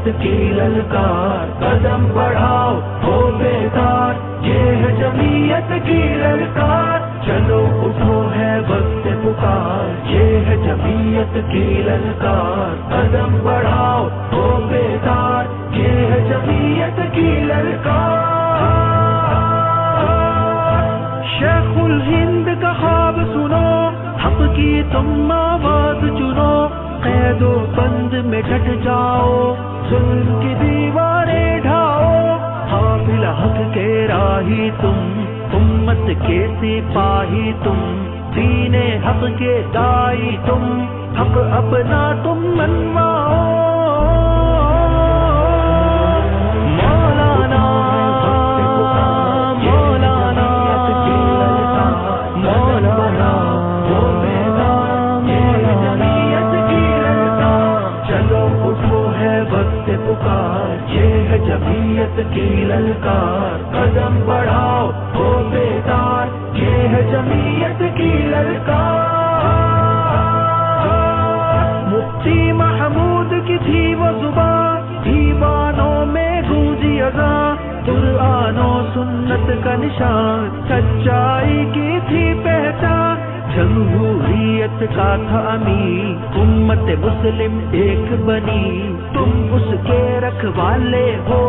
جمعیت کی للکار، قدم بڑھاؤ ہو بیدار، یہ ہے جمعیت کی للکار، چلو اٹھو ہے وقت پکار، یہ ہے جمعیت کی للکار، قدم بڑھاؤ ہو بیدار، یہ ہے جمعیت کی للکار۔ شیخ الہند کا خواب سنو، حق کی تم آواز چنو، قید و بند میں ڈٹ جاؤ، ظلم کی دیواریں ڈھاؤ، حامل حق کے راہی تم، امت کے سپاہی تم، دین حق کے دائی تم، حق اپنا تم منواؤ۔ یہ ہے جمعیت کی للکار، قدم بڑھاؤ ہو بیدار، یہ ہے جمعیت کی للکار۔ مفتی محمود کی تھی وہ زبان، دیوانوں میں گونجی اذان، قرآن و سنت کا نشان، سچائی کی تھی پہچان، جمہوریت کا تھا امیر، امت مسلم ایک بنی، تم اس کے رکھوالے ہو،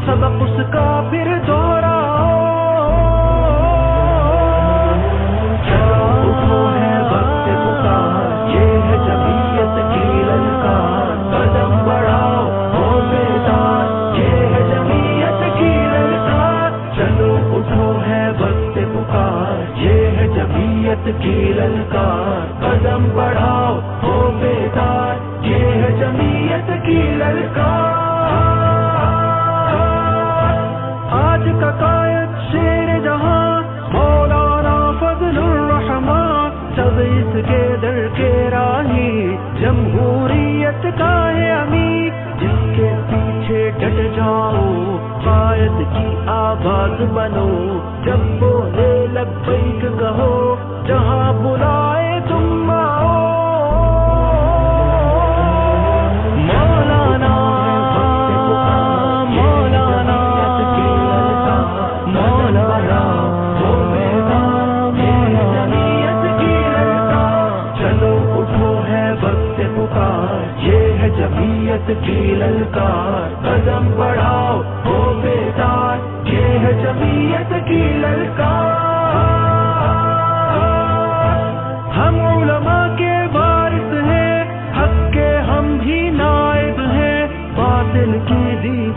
سبق اس کا پھر دہراؤ۔ چلو اٹھو ہے وقت پکار، یہ ہے جمعیت کی للکار، قدم بڑھاؤ ہو بیدار، یہ ہے جمعیت کی للکار، چلو اٹھو ہے وقت پکار، یہ ہے جمعیت کی للکار، قدم بڑھاؤ ہو بیدار، یہ ہے جمعیت کی للکار۔ آج کا قائد شیر جہاں مولانا فضل الرحمان، سب اس کے در کے راہی، جمہوریت کا ہے امیر، جس کے پیچھے ڈٹ جاؤ، قائد کی آواز بنو، جب بولے لبیک کہو، جہاں بلائے تم آؤ۔ جمعیت کی للکار، قدم بڑھاؤ ہو بیدار، یہ ہے جمعیت کی للکار۔ ہم علماء کے وارث ہیں، حق کے ہم بھی نائب ہیں، باطل کی دیوار